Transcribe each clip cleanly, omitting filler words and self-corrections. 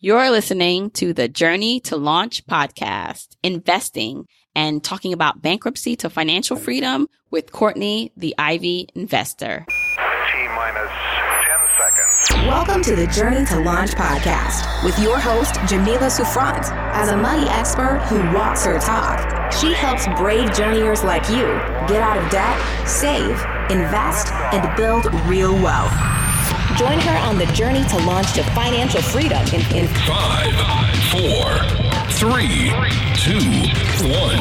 You're listening to the Journey to Launch podcast, investing and talking about bankruptcy to financial freedom with Courtney, the Ivy investor. T-minus 10 seconds. Welcome to the Journey to Launch podcast with your host, Jamila Souffrant. As a money expert who walks her talk, she helps brave journeyers like you get out of debt, save, invest, and build real wealth. Join her on the journey to launch to financial freedom in 5, 4, 3, 2, 1.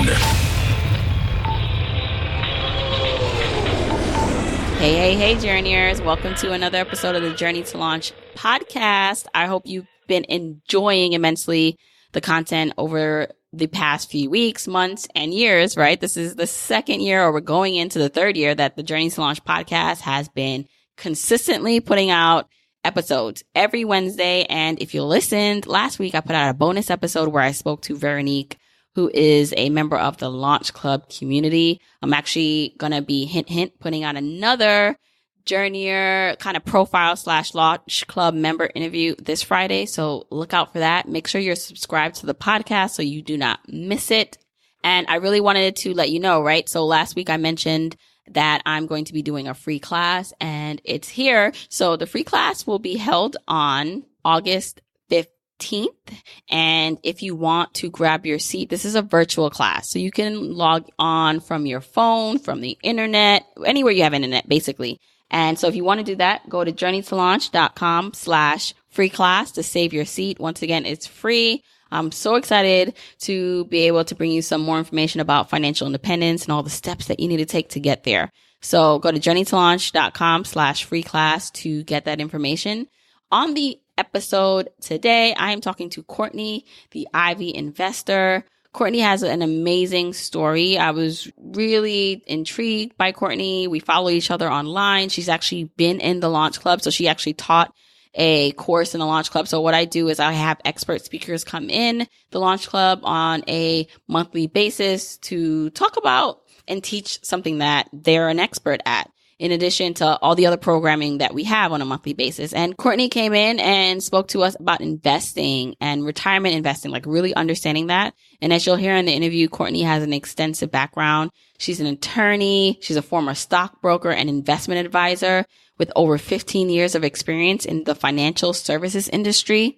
Hey, journeyers. Welcome to another episode of the Journey to Launch podcast. I hope you've been enjoying immensely the content over the past few weeks, months, and years, right? This is the second year, or we're going into the third year, that the Journey to Launch podcast has been consistently putting out episodes every Wednesday. And if you listened last week, I put out a bonus episode where I spoke to Veronique, who is a member of the Launch Club community. I'm actually going to be hint, putting out another journeyer kind of profile / Launch Club member interview this Friday. So look out for that. Make sure you're subscribed to the podcast so you do not miss it. And I really wanted to let you know, right? So last week I mentioned that I'm going to be doing a free class, and it's here. So the free class will be held on August 15th. And if you want to grab your seat, this is a virtual class. So you can log on from your phone, from the internet, anywhere you have internet, basically. And so if you want to do that, go to journeytolaunch.com/free class to save your seat. Once again, it's free. I'm so excited to be able to bring you some more information about financial independence and all the steps that you need to take to get there. So go to journeytolaunch.com/free class to get that information. On the episode today, I am talking to Courtney, the Ivy investor. Courtney has an amazing story. I was really intrigued by Courtney. We follow each other online. She's actually been in the Launch Club, so she actually taught a course in the Launch Club. So what I do is I have expert speakers come in the Launch Club on a monthly basis to talk about and teach something that they're an expert at, in addition to all the other programming that we have on a monthly basis. And Courtney came in and spoke to us about investing and retirement investing, like really understanding that. And as you'll hear in the interview, Courtney has an extensive background. She's an attorney. She's a former stockbroker and investment advisor with over 15 years of experience in the financial services industry.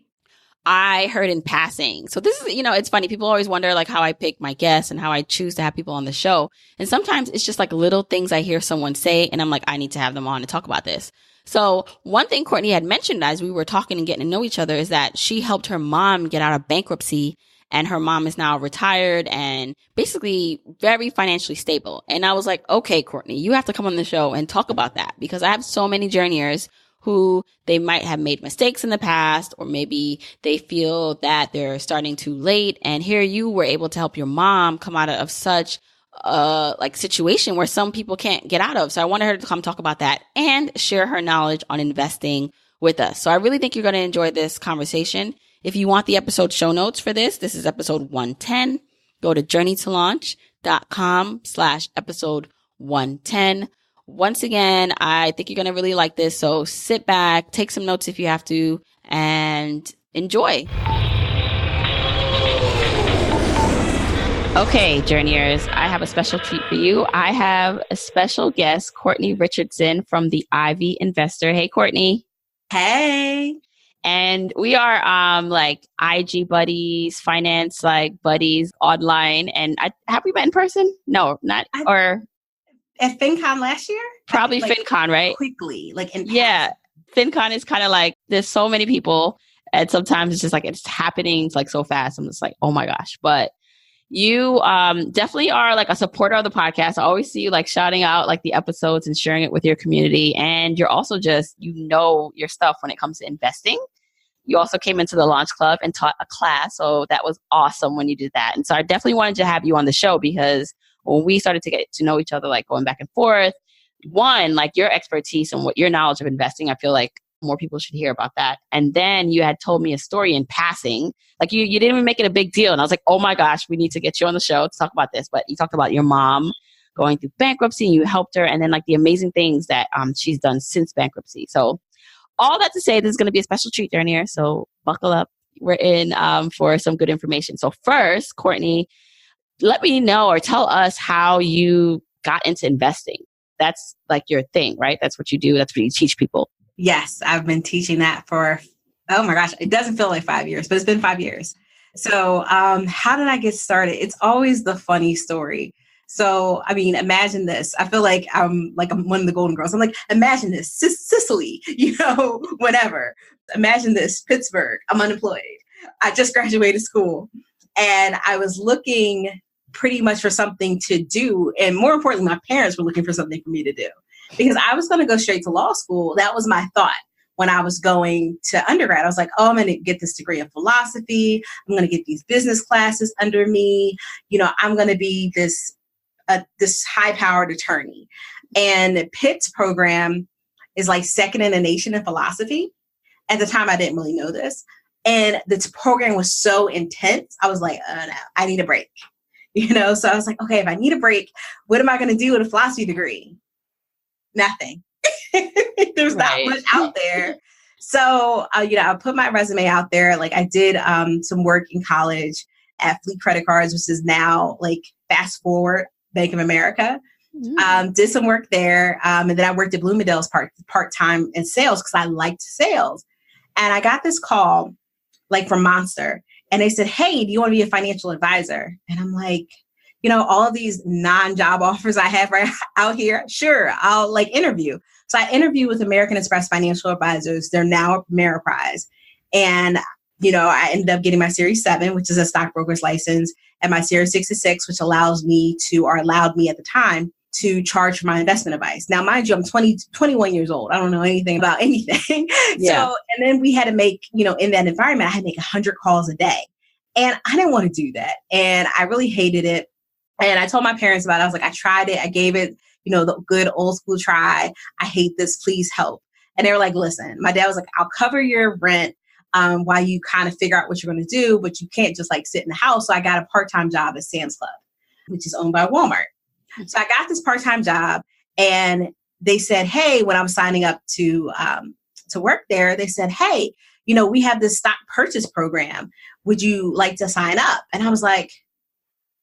I heard in passing. So this is, it's funny. People always wonder like how I pick my guests and how I choose to have people on the show. And sometimes it's just like little things I hear someone say and I'm like, I need to have them on to talk about this. So one thing Courtney had mentioned as we were talking and getting to know each other is that she helped her mom get out of bankruptcy, and her mom is now retired and basically very financially stable. And I was like, okay, Courtney, you have to come on the show and talk about that, because I have so many journeyers who they might have made mistakes in the past, or maybe they feel that they're starting too late. And here you were able to help your mom come out of such situation where some people can't get out of. So I wanted her to come talk about that and share her knowledge on investing with us. So I really think you're going to enjoy this conversation. If you want the episode show notes for this is episode 110. Go to journeytolaunch.com/episode 110. Once again, I think you're going to really like this. So sit back, take some notes if you have to, and enjoy. Okay, journeyers, I have a special treat for you. I have a special guest, Courtney Richardson from the Ivy Investor. Hey, Courtney. Hey. And we are like IG buddies, finance like buddies online. And have we met in person? No, not or at FinCon last year? Probably FinCon, right? Quickly, yeah. FinCon is kind of like there's so many people, and sometimes it's just like it's happening. It's like so fast. I'm just like, oh my gosh. But you definitely are like a supporter of the podcast. I always see you like shouting out like the episodes and sharing it with your community. And you're also just, your stuff when it comes to investing. You also came into the Launch Club and taught a class. So that was awesome when you did that. And so I definitely wanted to have you on the show, because when we started to get to know each other, like going back and forth, one, like your expertise and what your knowledge of investing, I feel like more people should hear about that. And then you had told me a story in passing. Like you didn't even make it a big deal. And I was like, oh my gosh, we need to get you on the show to talk about this. But you talked about your mom going through bankruptcy and you helped her. And then like the amazing things that she's done since bankruptcy. So all that to say, this is going to be a special treat during here. So buckle up we're in for some good information. So first, Courtney, let me know or tell us how you got into investing. That's like your thing, right? That's what you do. That's what you teach people. Yes, I've been teaching that for, oh my gosh, it doesn't feel like 5 years, but it's been 5 years. So how did I get started? It's always the funny story. So, I mean, imagine this. I feel like I'm one of the Golden Girls. I'm like, imagine this, Sicily, whatever. Imagine this, Pittsburgh, I'm unemployed. I just graduated school and I was looking pretty much for something to do. And more importantly, my parents were looking for something for me to do because I was going to go straight to law school. That was my thought when I was going to undergrad. I was like, oh, I'm going to get this degree in philosophy. I'm going to get these business classes under me. I'm going to be this high-powered attorney. And Pitt's program is like second in the nation in philosophy. At the time, I didn't really know this. And this program was so intense. I was like, oh, no, I need a break. So I was like, okay, if I need a break, what am I going to do with a philosophy degree? Nothing. There's not much out there. So, I put my resume out there. Like I did some work in college at Fleet Credit Cards, which is now like fast forward Bank of America. Did some work there. And then I worked at Bloomingdale's part-time in sales because I liked sales. And I got this call like from Monster. And they said, hey, do you want to be a financial advisor? And I'm like, all of these non-job offers I have right out here, sure, I'll like interview. So I interviewed with American Express Financial Advisors. They're now a Ameriprise. And, I ended up getting my Series 7, which is a stockbroker's license, and my Series 66, which allowed me at the time to charge for my investment advice. Now, mind you, I'm 21 years old. I don't know anything about anything. Yeah. So, and then we had to make, in that environment, I had to make 100 calls a day. And I didn't want to do that. And I really hated it. And I told my parents about it. I was like, I tried it. I gave it, the good old school try. I hate this. Please help. And they were like, listen, my dad was like, I'll cover your rent while you kind of figure out what you're going to do, but you can't just like sit in the house. So I got a part-time job at Sam's Club, which is owned by Walmart. So I got this part-time job and they said, hey, when I was signing up to work there, they said, hey, we have this stock purchase program. Would you like to sign up? And I was like,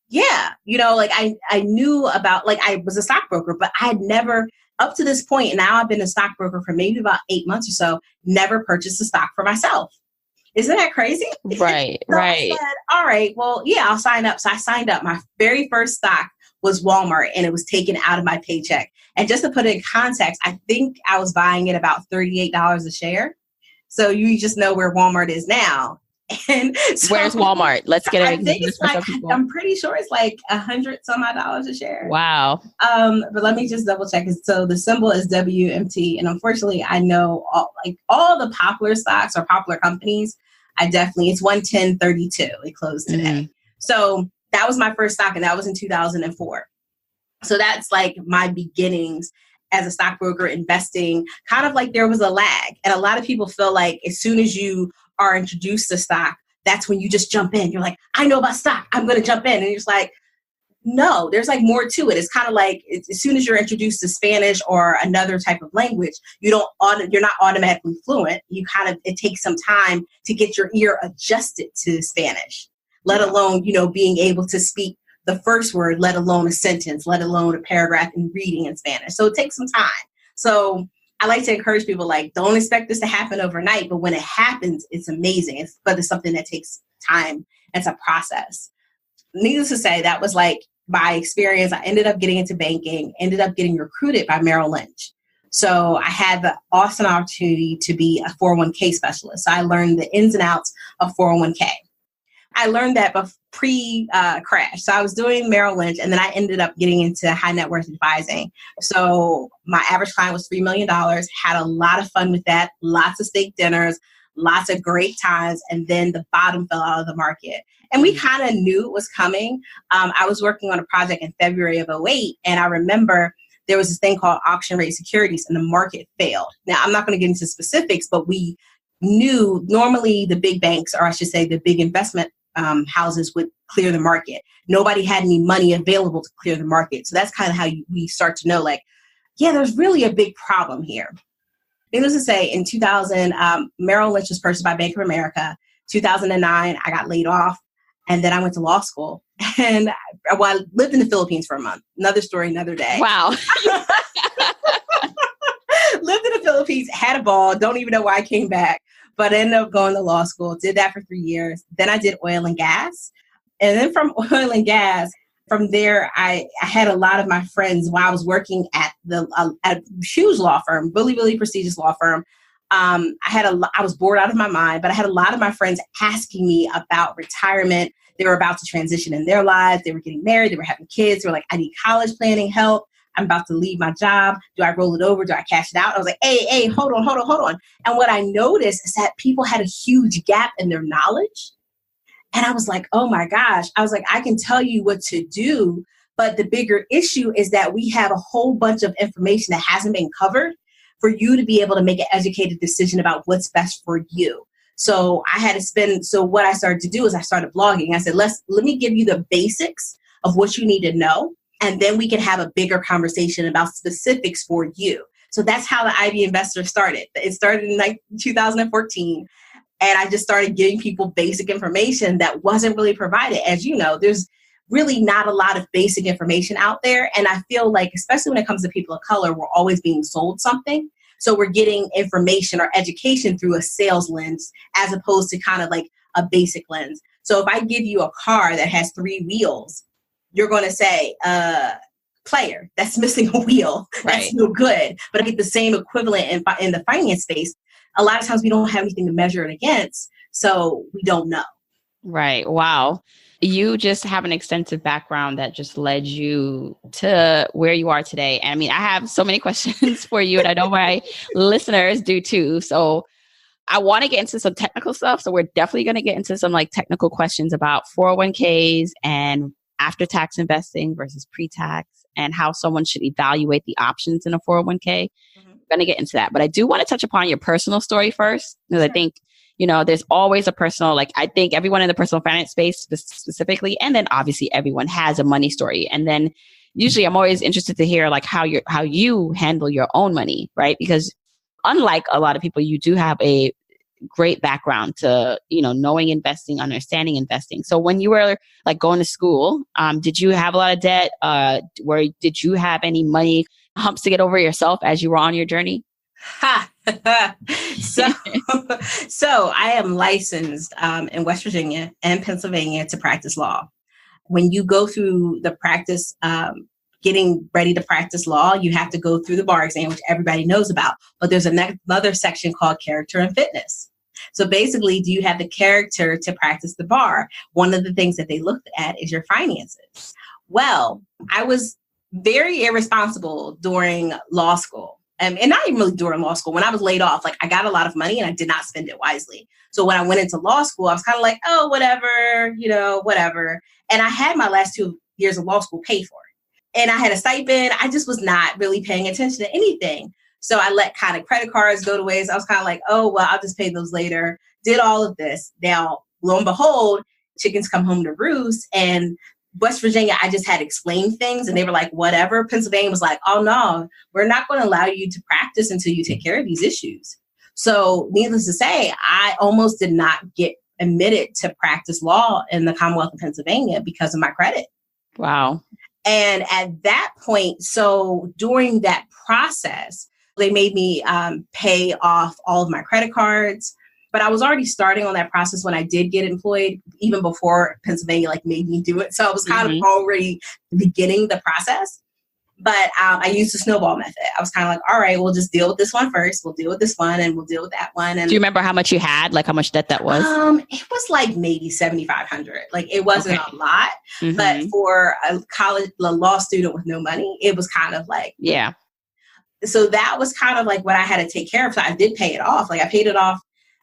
yeah, I knew about, like, I was a stockbroker, but I had never up to this point. And now I've been a stockbroker for maybe about 8 months or so, never purchased a stock for myself. Isn't that crazy? Right. So I said, all right, well, yeah, I'll sign up. So I signed up. My very first stock was Walmart and it was taken out of my paycheck. And just to put it in context, I think I was buying it about $38 a share. So you just know where Walmart is now. And so, where's Walmart? Let's get it. I think it's like, I'm pretty sure it's like $100 some odd a share. Wow. But let me just double check. So the symbol is WMT. And unfortunately, I know all the popular stocks or popular companies. It's 110.32. It closed today. Mm-hmm. So that was my first stock and that was in 2004. So that's like my beginnings as a stockbroker investing, kind of like there was a lag. And a lot of people feel like as soon as you are introduced to stock, that's when you just jump in. You're like, I know about stock, I'm going to jump in. And you're just like, no, there's like more to it. It's kind of like as soon as you're introduced to Spanish or another type of language, you're not automatically fluent. It takes some time to get your ear adjusted to Spanish, let alone, being able to speak the first word, let alone a sentence, let alone a paragraph and reading in Spanish. So it takes some time. So I like to encourage people, like, don't expect this to happen overnight, but when it happens, it's amazing. But it's something that takes time. It's a process. Needless to say, that was like my experience. I ended up getting into banking, ended up getting recruited by Merrill Lynch. So I had the awesome opportunity to be a 401k specialist. So I learned the ins and outs of 401k. I learned that pre-crash. So I was doing Merrill Lynch, and then I ended up getting into high net worth advising. So my average client was $3 million, had a lot of fun with that, lots of steak dinners, lots of great times, and then the bottom fell out of the market. And we kind of knew it was coming. I was working on a project in February of 2008, and I remember there was this thing called auction rate securities, and the market failed. Now, I'm not going to get into specifics, but we knew normally the big banks, or I should say the big investment houses, would clear the market. Nobody had any money available to clear the market. So that's kind of how we start to know, like, yeah, there's really a big problem here. Needless to say, in 2000, Merrill Lynch was purchased by Bank of America. 2009, I got laid off. And then I went to law school. And I lived in the Philippines for a month. Another story, another day. Wow. Lived in the Philippines, had a ball. Don't even know why I came back. But I ended up going to law school. Did that for 3 years. Then I did oil and gas. And then from oil and gas, from there, I had a lot of my friends while I was working at a huge law firm, really, really prestigious law firm. I was bored out of my mind, but I had a lot of my friends asking me about retirement. They were about to transition in their lives. They were getting married. They were having kids. They were like, I need college planning help. I'm about to leave my job. Do I roll it over? Do I cash it out? I was like, hey, hold on. And what I noticed is that people had a huge gap in their knowledge. And I was like, oh my gosh. I was like, I can tell you what to do. But the bigger issue is that we have a whole bunch of information that hasn't been covered for you to be able to make an educated decision about what's best for you. So what I started to do is I started blogging. I said, let me give you the basics of what you need to know. And then we can have a bigger conversation about specifics for you. So that's how the IB Investor started. It started in 2014. And I just started giving people basic information that wasn't really provided. As you know, there's really not a lot of basic information out there. And I feel like, especially when it comes to people of color, we're always being sold something. So we're getting information or education through a sales lens, as opposed to kind of like a basic lens. So if I give you a car that has 3 wheels, you're going to say, player, that's missing a wheel. That's Right. no good. But I get the same equivalent in the finance space. A lot of times we don't have anything to measure it against. So we don't know. Right. Wow. You just have an extensive background that just led you to where you are today. And I mean, I have so many questions for you, and I know my listeners do too. So I want to get into some technical stuff. So we're definitely going to get into some like technical questions about 401ks and after tax investing versus pre-tax, and how someone should evaluate the options in a 401k. Mm-hmm. I'm going to get into that. But I do want to touch upon your personal story first, because I think, there's always a personal, I think everyone in the personal finance space specifically, and then obviously everyone has a money story. And then usually I'm always interested to hear how you handle your own money, right? Because unlike a lot of people, you do have a great background to, knowing investing, understanding investing. So when you were going to school, did you have a lot of debt? Did you have any money humps to get over yourself as you were on your journey? So I am licensed in West Virginia and Pennsylvania to practice law. When you go through the practice, getting ready to practice law, you have to go through the bar exam, which everybody knows about. But there's another section called character and fitness. So basically, do you have the character to practice the bar? One of the things that they looked at is your finances. Well, I was very irresponsible during law school. And not even really during law school. When I was laid off, I got a lot of money and I did not spend it wisely. So when I went into law school, I was kind of like, oh, whatever, whatever. And I had my last 2 years of law school paid for. And I had a stipend. I just was not really paying attention to anything. So I let kind of credit cards go to waste. I was kind of like, oh, well, I'll just pay those later. Did all of this. Now, lo and behold, chickens come home to roost. And West Virginia, I just had explained things and they were like, whatever. Pennsylvania was like, oh no, we're not going to allow you to practice until you take care of these issues. So needless to say, I almost did not get admitted to practice law in the Commonwealth of Pennsylvania because of my credit. Wow. And at that point, so during that process, they made me pay off all of my credit cards. But I was already starting on that process when I did get employed, even before Pennsylvania made me do it. So I was kind of already beginning the process. But I used the snowball method. I was kind of like, all right, we'll just deal with this one first. We'll deal with this one and we'll deal with that one. And do you remember how much you had? How much debt that was? It was maybe $7,500. It wasn't a lot. But for a law student with no money, it was kind of yeah. So that was kind of what I had to take care of. So I did pay it off. I paid it off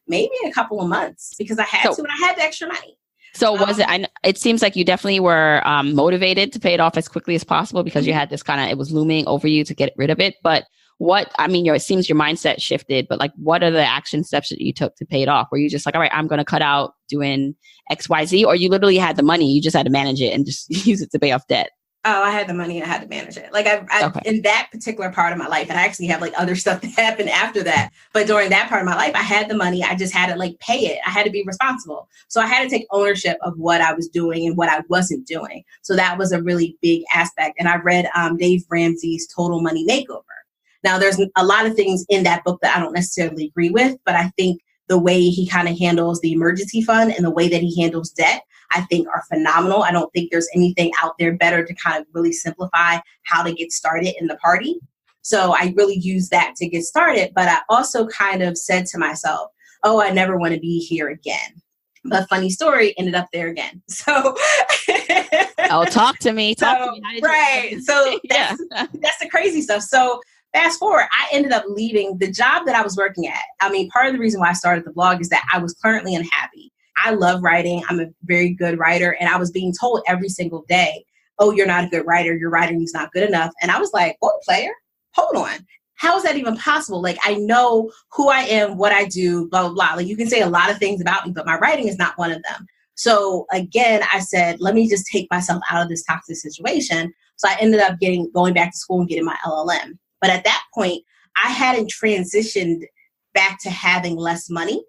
maybe in a couple of months because I had to, and I had the extra money. So was it, it seems like you definitely were motivated to pay it off as quickly as possible because you had this it was looming over you to get rid of it. But it seems your mindset shifted, but what are the action steps that you took to pay it off? Were you just all right, I'm going to cut out doing X, Y, Z, or you literally had the money, you just had to manage it and just use it to pay off debt? Oh, I had the money and I had to manage it. Like Okay. in that particular part of my life, and I actually have like other stuff that happened after that. But during that part of my life, I had the money. I just had to like pay it. I had to be responsible. So I had to take ownership of what I was doing and what I wasn't doing. So that was a really big aspect. And I read Dave Ramsey's Total Money Makeover. Now, there's a lot of things in that book that I don't necessarily agree with, but I think the way he kind of handles the emergency fund and the way that he handles debt, I think are phenomenal. I don't think there's anything out there better to kind of really simplify how to get started in the party. So I really use that to get started. But I also kind of said to myself, oh, I never want to be here again. But funny story, ended up there again. So Talk to me. Right. So that's the crazy stuff. So fast forward, I ended up leaving the job that I was working at. I mean, part of the reason why I started the blog is that I was currently unhappy. I love writing. I'm a very good writer. And I was being told every single day, oh, you're not a good writer. Your writing is not good enough. And I was like, oh, player, hold on. How is that even possible? Like, I know who I am, what I do, blah, blah, blah. Like, you can say a lot of things about me, but my writing is not one of them. So again, I said, let me just take myself out of this toxic situation. So I ended up going back to school and getting my LLM. But at that point, I hadn't transitioned back to having less money.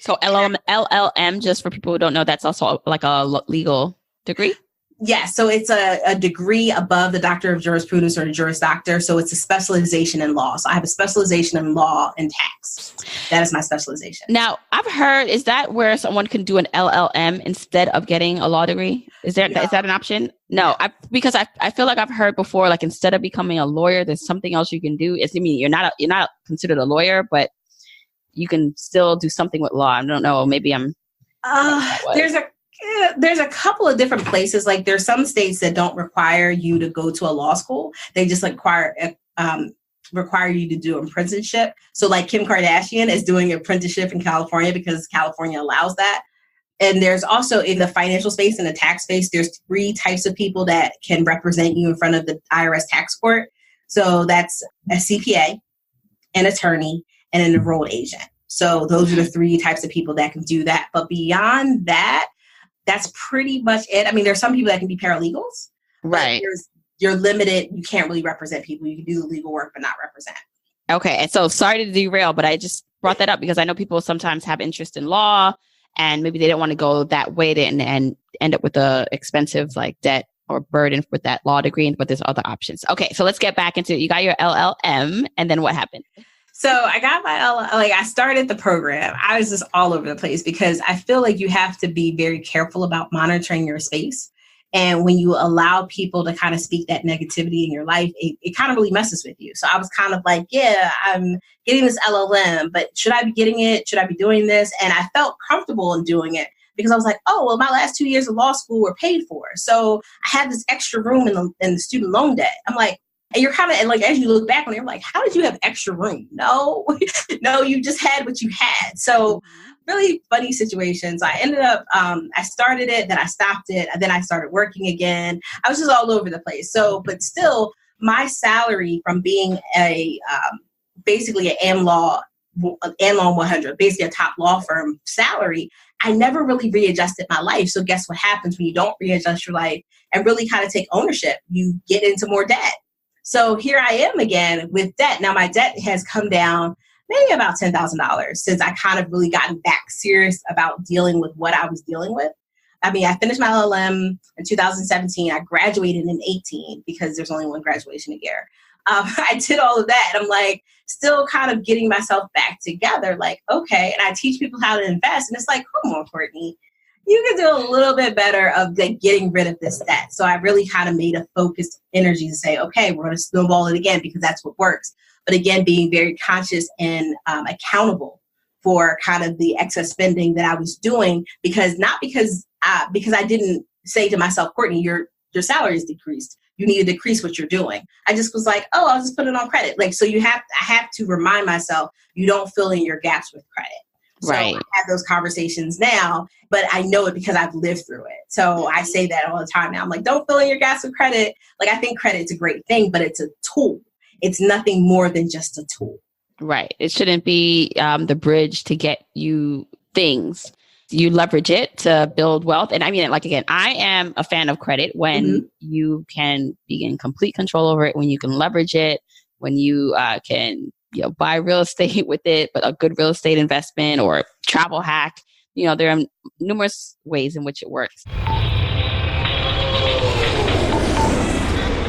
So LLM, just for people who don't know, that's also like a legal degree? Yeah, so it's a degree above the Doctor of Jurisprudence or the Juris Doctor. So it's a specialization in law. So I have a specialization in law and tax. That is my specialization. Now, I've heard, is that where someone can do an LLM instead of getting a law degree? Is that an option? No, because I feel like I've heard before, like instead of becoming a lawyer, there's something else you can do. You're not considered a lawyer, but you can still do something with law. I don't know. Maybe I'm. There's a couple of different places. Like there's some states that don't require you to go to a law school. They just require you to do apprenticeship. So like Kim Kardashian is doing an apprenticeship in California because California allows that. And there's also in the financial space and the tax space, there's 3 types of people that can represent you in front of the IRS tax court. So that's a CPA, an attorney, and an enrolled agent. So those are the 3 types of people that can do that. But beyond that, that's pretty much it. I mean, there's some people that can be paralegals. Right. You're limited. You can't really represent people. You can do the legal work, but not represent. Okay. And so sorry to derail, but I just brought that up because I know people sometimes have interest in law and maybe they don't want to go that way and end up with a expensive like debt or burden with that law degree, but there's other options. Okay. So let's get back into, you got your LLM and then what happened? So I got I started the program. I was just all over the place because I feel like you have to be very careful about monitoring your space. And when you allow people to kind of speak that negativity in your life, it kind of really messes with you. So I was kind of like, yeah, I'm getting this LLM, but should I be getting it? Should I be doing this? And I felt comfortable in doing it because I was like, oh, well, my last 2 years of law school were paid for. So I had this extra room in the student loan debt. I'm like, and you're kind of like, as you look back on it, you're like, how did you have extra room? No, you just had what you had. So really funny situations. I ended up, I started it, then I stopped it, and then I started working again. I was just all over the place. So, but still, my salary from being basically an AmLaw 100, basically a top law firm salary, I never really readjusted my life. So guess what happens when you don't readjust your life and really kind of take ownership? You get into more debt. So here I am again with debt. Now my debt has come down maybe about $10,000 since I kind of really gotten back serious about dealing with what I was dealing with. I mean, I finished my LLM in 2017. I graduated in 18 because there's only one graduation a year. I did all of that. And I'm like, still kind of getting myself back together. Like, okay. And I teach people how to invest. And it's like, come on, Courtney, you can do a little bit better of getting rid of this debt. So I really kind of made a focused energy to say, okay, we're going to snowball it again because that's what works. But again, being very conscious and accountable for kind of the excess spending that I was doing, because I didn't say to myself, Courtney, your salary is decreased. You need to decrease what you're doing. I just was like, oh, I'll just put it on credit. Like, so I have to remind myself, you don't fill in your gaps with credit. So right. I have those conversations now, but I know it because I've lived through it. So I say that all the time now. I'm like, don't fill in your gaps with credit. Like, I think credit's a great thing, but it's a tool. It's nothing more than just a tool. Right. It shouldn't be the bridge to get you things. you leverage it to build wealth. And I mean, like, again, I am a fan of credit when you can be in complete control over it, when you can leverage it, when you can, buy real estate with it, but a good real estate investment or travel hack. There are numerous ways in which it works.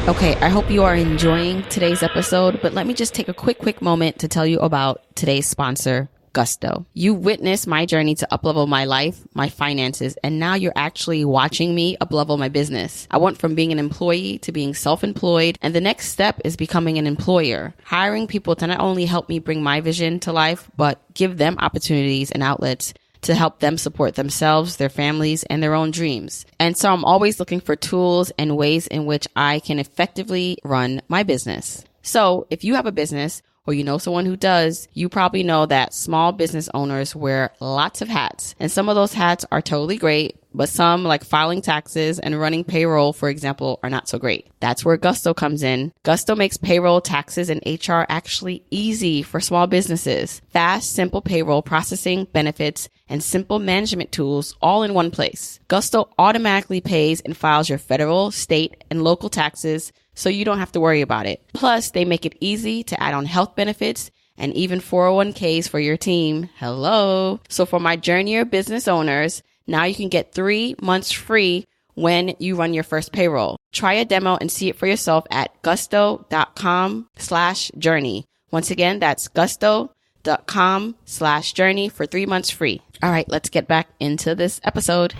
Okay, I hope you are enjoying today's episode, but let me just take a quick moment to tell you about today's sponsor, Gusto. You witnessed my journey to uplevel my life, my finances, and now you're actually watching me uplevel my business. I went from being an employee to being self-employed, and the next step is becoming an employer, hiring people to not only help me bring my vision to life, but give them opportunities and outlets to help them support themselves, their families, and their own dreams. And so I'm always looking for tools and ways in which I can effectively run my business. So if you have a business or you know someone who does, you probably know that small business owners wear lots of hats. And some of those hats are totally great, but some, like filing taxes and running payroll, for example, are not so great. That's where Gusto comes in. Gusto makes payroll, taxes, and HR actually easy for small businesses. Fast, simple payroll processing, benefits, and simple management tools all in one place. Gusto automatically pays and files your federal, state, and local taxes, so you don't have to worry about it. Plus, they make it easy to add on health benefits and even 401ks for your team. Hello. So for my journeyer business owners, now you can get 3 months free when you run your first payroll. Try a demo and see it for yourself at gusto.com/journey. Once again, that's gusto.com/journey for 3 months free. All right, let's get back into this episode.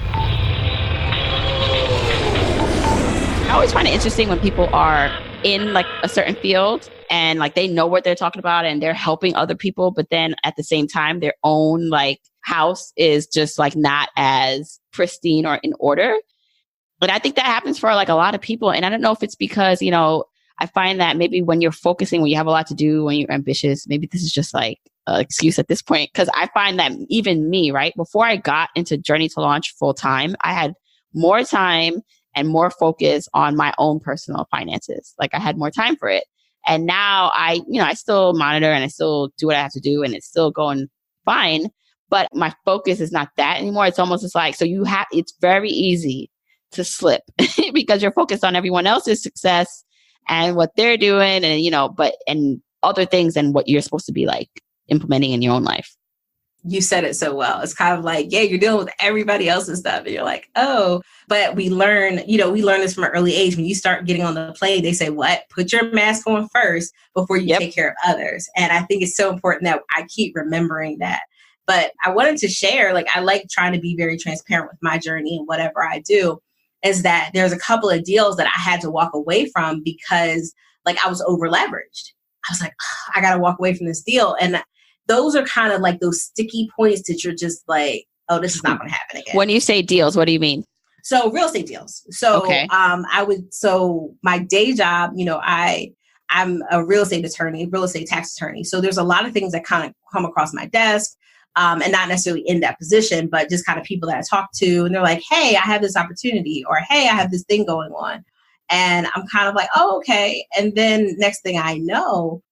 I always find it interesting when people are in like a certain field and like they know what they're talking about and they're helping other people, but then at the same time, their own like house is just like not as pristine or in order. But I think that happens for like a lot of people. And I don't know if it's because, I find that maybe when you're focusing, when you have a lot to do, when you're ambitious, maybe this is just like an excuse at this point. Cause I find that even me, right, before I got into Journey to Launch full time, I had more time and more focus on my own personal finances. Like I had more time for it. And now I still monitor and I still do what I have to do and it's still going fine. But my focus is not that anymore. It's almost just like, it's very easy to slip because you're focused on everyone else's success and what they're doing and other things than what you're supposed to be like implementing in your own life. You said it so well. It's kind of like, you're dealing with everybody else's stuff. And you're like, oh, but we learn this from an early age. When you start getting on the plane, they say, put your mask on first before you take care of others. And I think it's so important that I keep remembering that. But I wanted to share, I like trying to be very transparent with my journey and whatever I do, is that there's a couple of deals that I had to walk away from because I was over leveraged. I was like, I got to walk away from this deal. And those are kind of like those sticky points that you're just like, oh, this is not going to happen again. When you say deals, what do you mean? So real estate deals. So my day job, I'm a real estate attorney, real estate tax attorney. So there's a lot of things that kind of come across my desk and not necessarily in that position, but just kind of people that I talk to and they're like, hey, I have this opportunity or, hey, I have this thing going on. And I'm kind of like, oh, okay. And then next thing I know,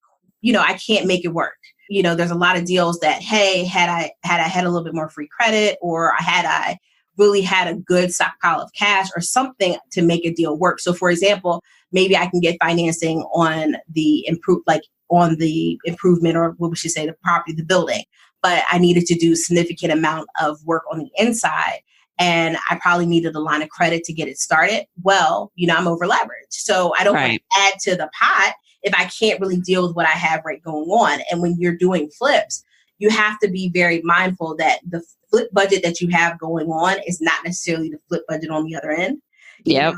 I can't make it work. There's a lot of deals that, hey, had I had a little bit more free credit or I really had a good stockpile of cash or something to make a deal work. So for example, maybe I can get financing on the improvement or what we should say, the property, the building, but I needed to do significant amount of work on the inside. And I probably needed a line of credit to get it started. Well, I'm over leveraged. So I don't want to add to the pot if I can't really deal with what I have going on. And when you're doing flips, you have to be very mindful that the flip budget that you have going on is not necessarily the flip budget on the other end. Yep.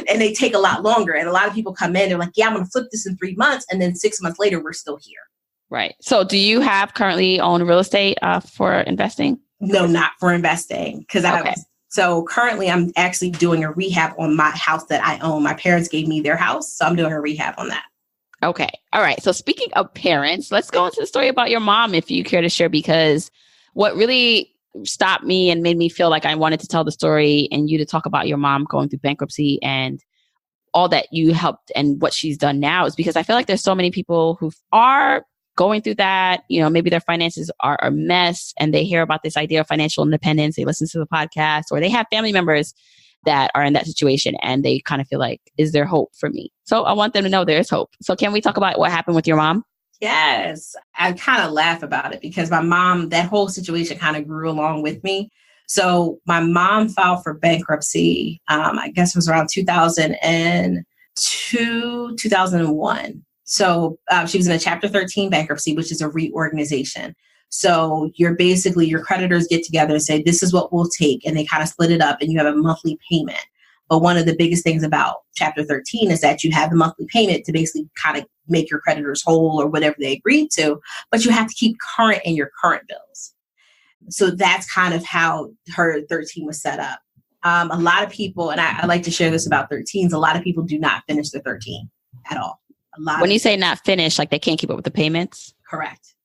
And they take a lot longer. And a lot of people come in, they're like, I'm going to flip this in 3 months. And then 6 months later, we're still here. Right. So do you have currently own real estate for investing? No, not for investing. So currently I'm actually doing a rehab on my house that I own. My parents gave me their house. So I'm doing a rehab on that. Okay. All right. So speaking of parents, let's go into the story about your mom, if you care to share, because what really stopped me and made me feel like I wanted to tell the story and you to talk about your mom going through bankruptcy and all that you helped and what she's done now is because I feel like there's so many people who are going through that, maybe their finances are a mess and they hear about this idea of financial independence, they listen to the podcast, or they have family members that are in that situation and they kind of feel like, is there hope for me? So I want them to know there is hope. So can we talk about what happened with your mom? Yes. I kind of laugh about it because my mom, that whole situation kind of grew along with me. So my mom filed for bankruptcy, I guess it was around 2002, 2001. So she was in a Chapter 13 bankruptcy, which is a reorganization. So your creditors get together and say, this is what we'll take. And they kind of split it up and you have a monthly payment. But one of the biggest things about Chapter 13 is that you have the monthly payment to basically kind of make your creditors whole or whatever they agreed to, but you have to keep current in your current bills. So that's kind of how her 13 was set up. A lot of people, and I like to share this about 13s, a lot of people do not finish their 13 at all. When you say not finished, like they can't keep up with the payments? Correct.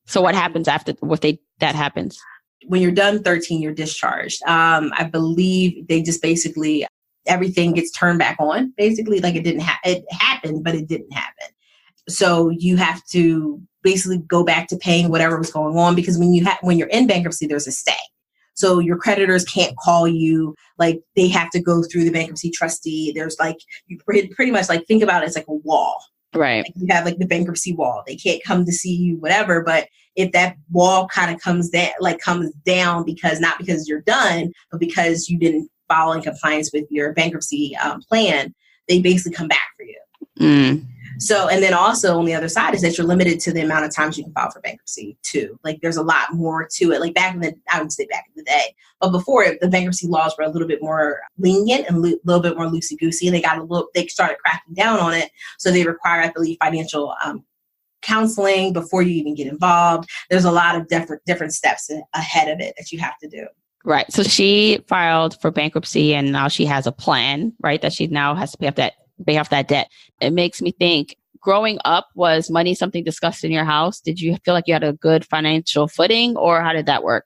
So what happens after that happens? When you're done 13, you're discharged. I believe they just basically, everything gets turned back on. Basically, like it happened, but it didn't happen. So you have to basically go back to paying whatever was going on, because when you're in bankruptcy, there's a stay. So your creditors can't call you, like they have to go through the bankruptcy trustee. There's like, you pretty much like think about it as like a wall. Right. Like you have like the bankruptcy wall. They can't come to see you, whatever. But if that wall kind of comes down because not because you're done, but because you didn't follow in compliance with your bankruptcy plan, they basically come back for you. Mm. So, and then also on the other side is that you're limited to the amount of times you can file for bankruptcy too. Like there's a lot more to it. Like I would say back in the day, but before the bankruptcy laws were a little bit more lenient and a little bit more loosey-goosey, and they started cracking down on it. So they require, I believe, financial counseling before you even get involved. There's a lot of different steps ahead of it that you have to do. Right. So she filed for bankruptcy and now she has a plan, right? That she now has to pay off that debt. It makes me think, growing up, was money something discussed in your house? Did you feel like you had a good financial footing, or how did that work?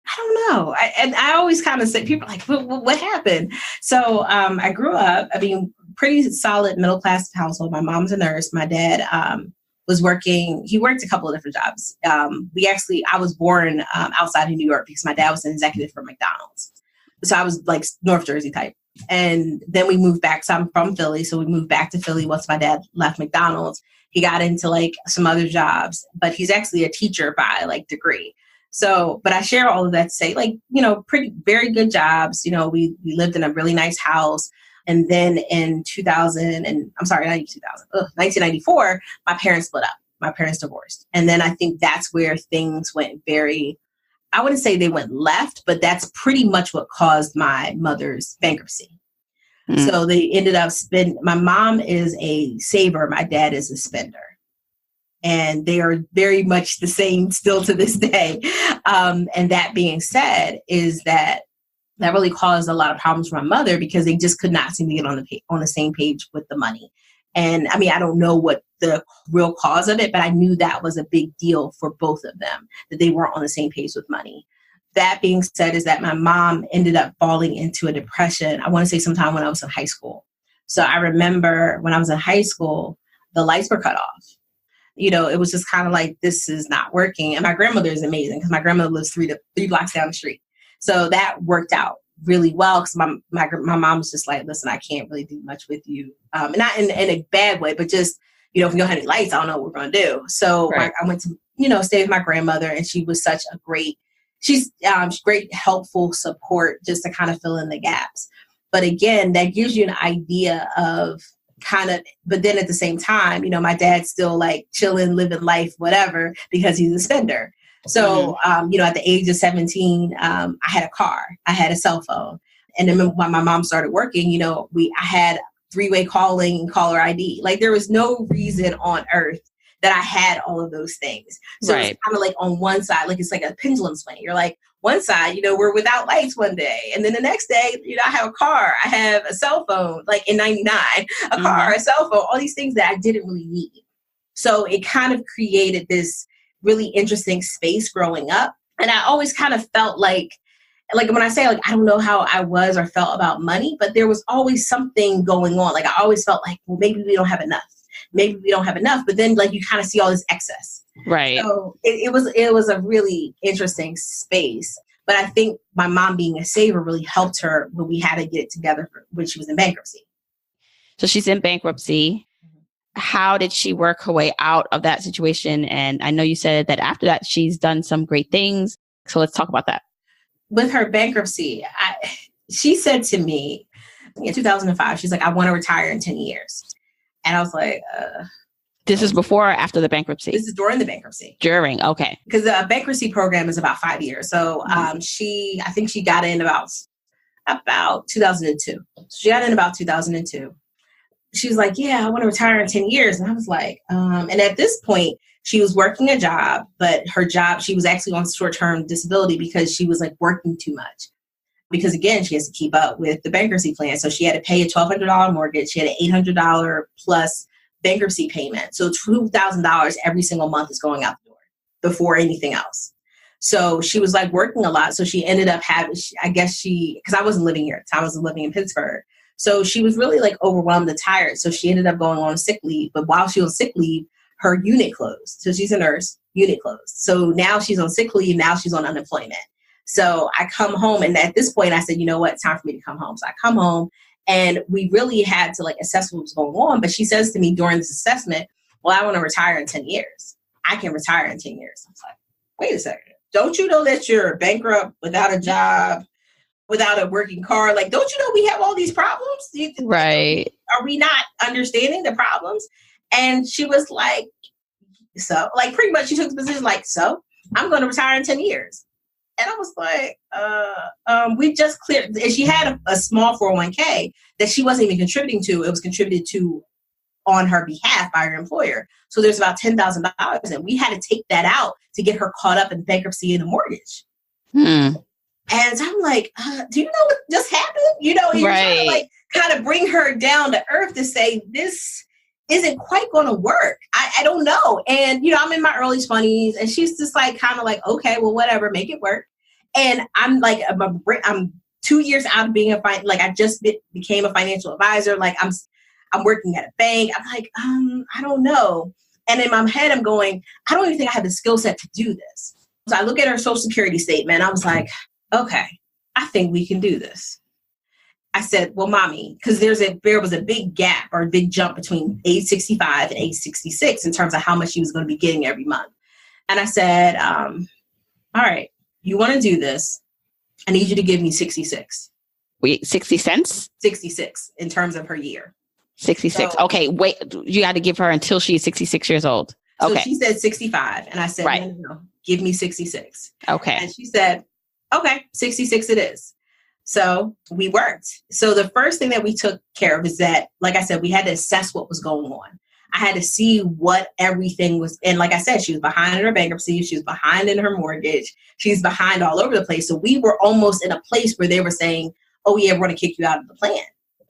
I don't know. I always kind of say, people are like, what happened? So I grew up, pretty solid middle-class household. My mom's a nurse. My dad was working. He worked a couple of different jobs. I was born outside of New York because my dad was an executive for McDonald's. So I was like North Jersey type. And then we moved back. So I'm from Philly. So we moved back to Philly once my dad left McDonald's. He got into like some other jobs, but he's actually a teacher by like degree. So, but I share all of that to say, like, very good jobs. We lived in a really nice house. And then in 1994, my parents split up. My parents divorced. And then I think that's where things went I wouldn't say they went left, but that's pretty much what caused my mother's bankruptcy. Mm. So they ended up my mom is a saver. My dad is a spender. And they are very much the same still to this day. And that being said, is that really caused a lot of problems for my mother because they just could not seem to get on the same page with the money. And I don't know what the real cause of it, but I knew that was a big deal for both of them, that they weren't on the same page with money. That being said, is that my mom ended up falling into a depression, I want to say sometime when I was in high school. So I remember when I was in high school, the lights were cut off. It was just kind of like, this is not working. And my grandmother is amazing because my grandmother lives three blocks down the street. So that worked out really well because my mom was just like, listen, I can't really do much with you. Not in a bad way, but just, if we don't have any lights, I don't know what we're going to do. So right. I went to, stay with my grandmother, and she was such a great helpful support just to kind of fill in the gaps. But again, that gives you an idea of but then at the same time, my dad's still like chilling, living life, whatever, because he's a spender. So, at the age of 17, I had a car, I had a cell phone. And then when my mom started working, I had three-way calling and caller ID. Like there was no reason on earth that I had all of those things. So It's kind of like on one side, like it's like a pendulum swing. You're like, one side, we're without lights one day. And then the next day, I have a car, I have a cell phone, like in 99, a car, a cell phone, all these things that I didn't really need. So it kind of created this really interesting space growing up. And I always kind of felt like when I say, like, I don't know how I was or felt about money, but there was always something going on. Like I always felt like, well, maybe we don't have enough. maybe we don't have enough, but then like you kind of see all this excess. Right. So it was a really interesting space. But I think my mom being a saver really helped her when we had to get it together when she was in bankruptcy. So she's in bankruptcy. How did she work her way out of that situation? And I know you said that after that, she's done some great things. So let's talk about that. With her bankruptcy, she said to me in 2005, she's like, I want to retire in 10 years. And I was like, This is before or after the bankruptcy? This is during the bankruptcy. During, okay. Because the bankruptcy program is about 5 years. So I think she got in about 2002. She got in about 2002. She was like, yeah, I want to retire in 10 years. And I was like, and at this point, she was working a job, but her job, she was actually on short-term disability because she was like working too much. Because again, she has to keep up with the bankruptcy plan. So she had to pay a $1,200 mortgage. She had an $800 plus bankruptcy payment. So $2,000 every single month is going out the door before anything else. So she was like working a lot. So she ended up having, because I wasn't living here at the time, I was living in Pittsburgh. So she was really like overwhelmed and tired. So she ended up going on sick leave. But while she was on sick leave, her unit closed. So she's a nurse, unit closed. So now she's on sick leave. Now she's on unemployment. So I come home, and at this point I said, you know what, it's time for me to come home. So I come home, and we really had to like assess what was going on. But she says to me during this assessment, well, I want to retire in 10 years. I can retire in 10 years. I was like, wait a second. Don't you know that you're bankrupt, without a job, without a working car? Like, don't you know we have all these problems? Right. Are we not understanding the problems? And she was like, so, like, pretty much she took the position like, so I'm going to retire in 10 years. And I was like, we just cleared, and she had a small 401k that she wasn't even contributing to. It was contributed to on her behalf by her employer. So there's about $10,000, and we had to take that out to get her caught up in bankruptcy and the mortgage. And I'm like, do you know what just happened? You know, you're trying to like kind of bring her down to earth to say, this isn't quite going to work. I don't know. And, you know, I'm in my early 20s, and she's just like, kind of like, okay, well, whatever, make it work. And I'm like, I'm 2 years out of being I just became a financial advisor. Like I'm working at a bank. I'm like, I don't know. And in my head, I'm going, I don't even think I have the skill set to do this. So I look at her Social Security statement. I was like, okay, I think we can do this. I said, well, mommy, because there was a big gap or a big jump between age 65 and age 66 in terms of how much she was going to be getting every month. And I said, all right, you want to do this? I need you to give me 66. Wait, 60 cents? 66 in terms of her year. 66. So, okay, wait, you got to give her until she's 66 years old. Okay. So she said 65. And I said, no, give me 66. Okay. And she said, okay, 66 it is. So we worked. So the first thing that we took care of is that, like I said, we had to assess what was going on. I had to see what everything was. And like I said, she was behind in her bankruptcy. She was behind in her mortgage. She's behind all over the place. So we were almost in a place where they were saying, oh yeah, we're going to kick you out of the plan.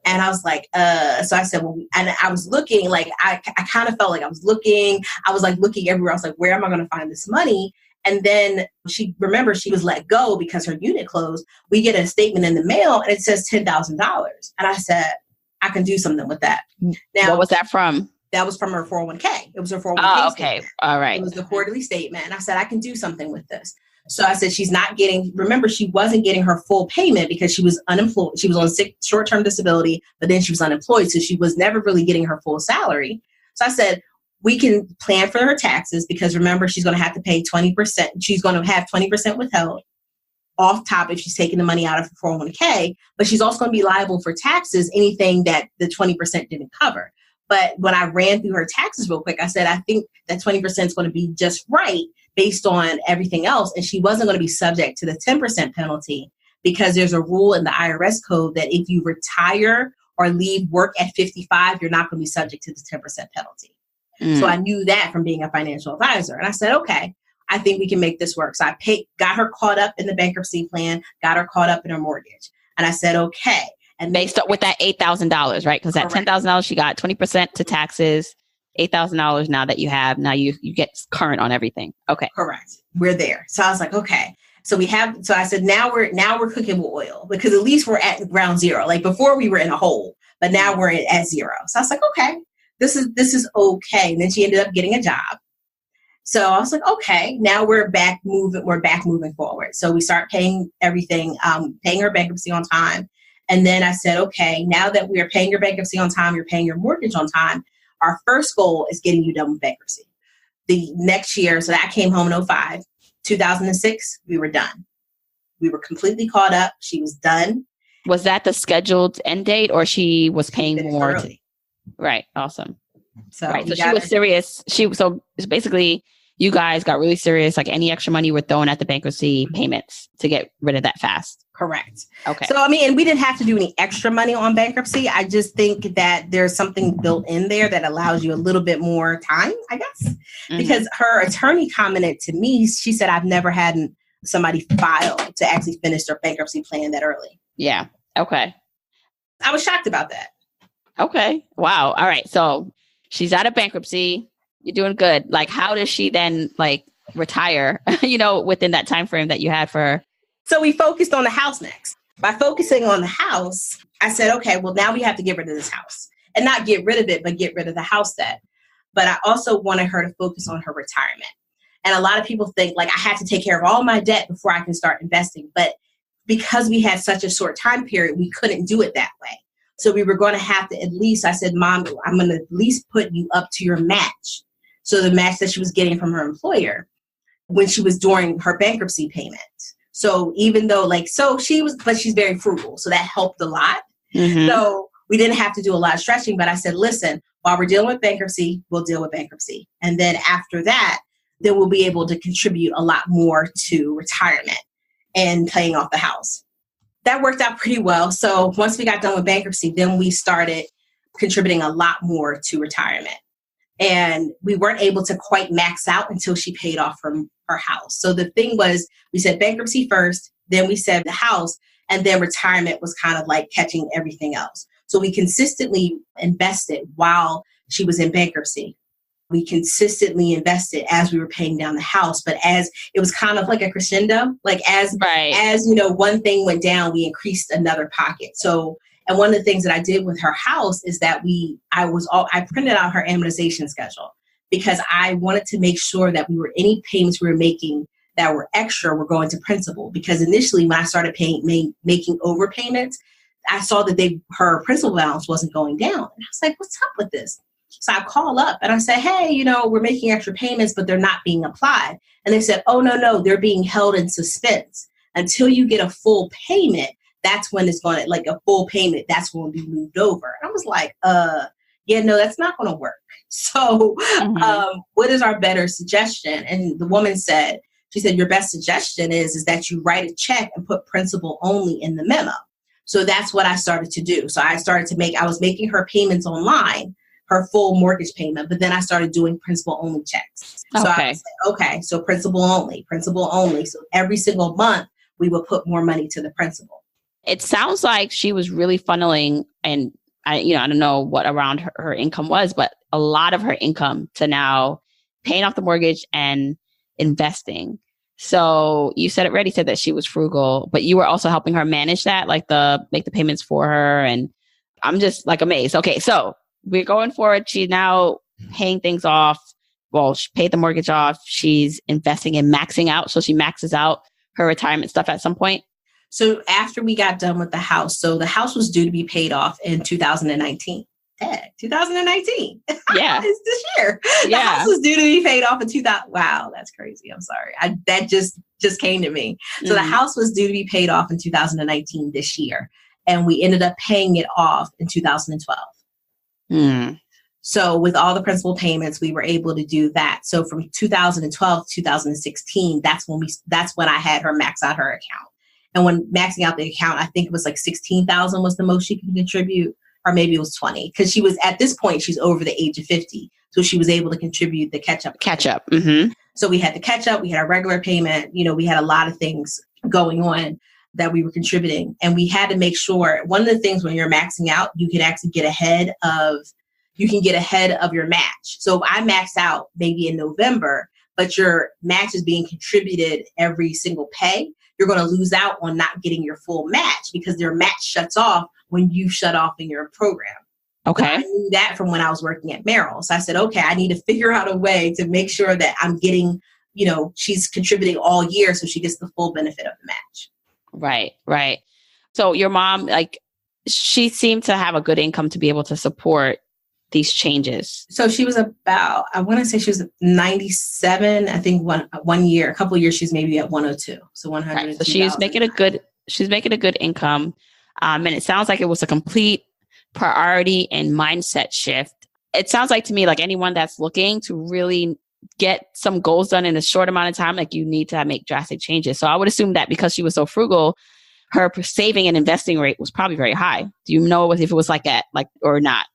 And I was like, so I said, well, and I was looking like, I kind of felt like I was looking everywhere. I was like, where am I going to find this money? And then she was let go because her unit closed. We get a statement in the mail and it says $10,000. And I said, I can do something with that. Now, what was that from? That was from her 401k. It was her 401k. Oh, okay. Statement. All right. It was the quarterly statement. And I said, I can do something with this. So I said, she wasn't getting her full payment because she was unemployed. She was on short-term disability, but then she was unemployed. So she was never really getting her full salary. So I said, we can plan for her taxes because remember, she's going to have to pay 20%. She's going to have 20% withheld off top if she's taking the money out of her 401k, but she's also going to be liable for taxes, anything that the 20% didn't cover. But when I ran through her taxes real quick, I said, I think that 20% is going to be just right based on everything else. And she wasn't going to be subject to the 10% penalty because there's a rule in the IRS code that if you retire or leave work at 55, you're not going to be subject to the 10% penalty. So I knew that from being a financial advisor. And I said, okay, I think we can make this work. So I got her caught up in the bankruptcy plan, got her caught up in her mortgage. And I said, okay. And based on with that $8,000, right? Because that $10,000, she got 20% to taxes, $8,000 now that you have. Now you get current on everything. Okay. Correct. We're there. So I was like, okay. So I said, now we're cooking with oil because at least we're at ground zero. Like before we were in a hole, but now we're at zero. So I was like, okay. this is okay. And then she ended up getting a job. So I was like, okay, now we're back moving forward. So we start paying everything, paying her bankruptcy on time. And then I said, okay, now that we are paying your bankruptcy on time, you're paying your mortgage on time, our first goal is getting you done with bankruptcy. The next year, so that came home in 2005, 2006, we were done. We were completely caught up. She was done. Was that the scheduled end date, or she was paying more? Right. Awesome. So, right. So she was serious. So basically, you guys got really serious. Like any extra money were thrown at the bankruptcy payments to get rid of that fast. Correct. Okay. So, I mean, and we didn't have to do any extra money on bankruptcy. I just think that there's something built in there that allows you a little bit more time, I guess, because her attorney commented to me, she said, I've never had somebody file to actually finish their bankruptcy plan that early. Yeah. Okay. I was shocked about that. Okay. Wow. All right. So she's out of bankruptcy. You're doing good. Like, how does she then retire, within that time frame that you had for her? So we focused on the house next. By focusing on the house, I said, okay, well, now we have to get rid of this house, and not get rid of it, but get rid of the house debt. But I also wanted her to focus on her retirement. And a lot of people think I have to take care of all my debt before I can start investing. But because we had such a short time period, we couldn't do it that way. So we were going to have to I said, Mom, I'm going to at least put you up to your match. So the match that she was getting from her employer when she was doing her bankruptcy payment. So even though but she's very frugal. So that helped a lot. Mm-hmm. So we didn't have to do a lot of stretching, but I said, listen, while we're dealing with bankruptcy, we'll deal with bankruptcy. And then after that, then we'll be able to contribute a lot more to retirement and paying off the house. That worked out pretty well. So once we got done with bankruptcy, then we started contributing a lot more to retirement. And we weren't able to quite max out until she paid off her house. So the thing was, we said bankruptcy first, then we said the house, and then retirement was kind of like catching everything else. So we consistently invested while she was in bankruptcy. We consistently invested as we were paying down the house, but as it was kind of like a crescendo, as one thing went down, we increased another pocket. So, and one of the things that I did with her house is that I printed out her amortization schedule, because I wanted to make sure that any payments we were making that were extra were going to principal. Because initially when I started making overpayments, I saw that her principal balance wasn't going down. And I was like, what's up with this? So I call up and I say, hey, we're making extra payments, but they're not being applied. And they said, oh, no, they're being held in suspense until you get a full payment. That's when it's going to, a full payment, that's going to be moved over. And I was like, yeah, no, that's not going to work. So what is our better suggestion? And the woman said, your best suggestion is that you write a check and put principal only in the memo. So that's what I started to do. So I was making her payments online, her full mortgage payment, but then I started doing principal only checks. So I would say, okay, so principal only. So every single month we would put more money to the principal. It sounds like she was really funneling, and I don't know what around her income was, but a lot of her income to now paying off the mortgage and investing. So you said that she was frugal, but you were also helping her manage that, make the payments for her. And I'm just amazed. Okay. So we're going forward. She's now paying things off. Well, she paid the mortgage off. She's investing and maxing out. So she maxes out her retirement stuff at some point. So after we got done with the house, so the house was due to be paid off in 2019. 2019. Yeah. It's this year. The house was due to be paid off in 2000. Wow, that's crazy. I'm sorry. That just came to me. So the house was due to be paid off in 2019 this year. And we ended up paying it off in 2012. So with all the principal payments, we were able to do that. So from 2012 to 2016, that's when I had her max out her account. And when maxing out the account, I think it was $16,000 was the most she could contribute, or maybe it was 20, because she was at this point, she's over the age of 50. So she was able to contribute the catch up. Mm-hmm. So we had the catch up, we had our regular payment, we had a lot of things going on that we were contributing. And we had to make sure, one of the things when you're maxing out, you can actually get ahead of your match. So if I max out maybe in November, but your match is being contributed every single pay, you're going to lose out on not getting your full match, because your match shuts off when you shut off in your program. Okay. So I knew that from when I was working at Merrill. So I said, okay, I need to figure out a way to make sure that I'm getting, she's contributing all year so she gets the full benefit of the match. Right, right. So your mom, like, she seemed to have a good income to be able to support these changes. So she was about, I want to say she was 97. I think one year, a couple of years, she's maybe at 102. So 100. Right. So she's making a good income. And it sounds like it was a complete priority and mindset shift. It sounds like to me, like anyone that's looking to really get some goals done in a short amount of time, like you need to make drastic changes. So I would assume that because she was so frugal, her saving and investing rate was probably very high. Do you know if it was like that, or not?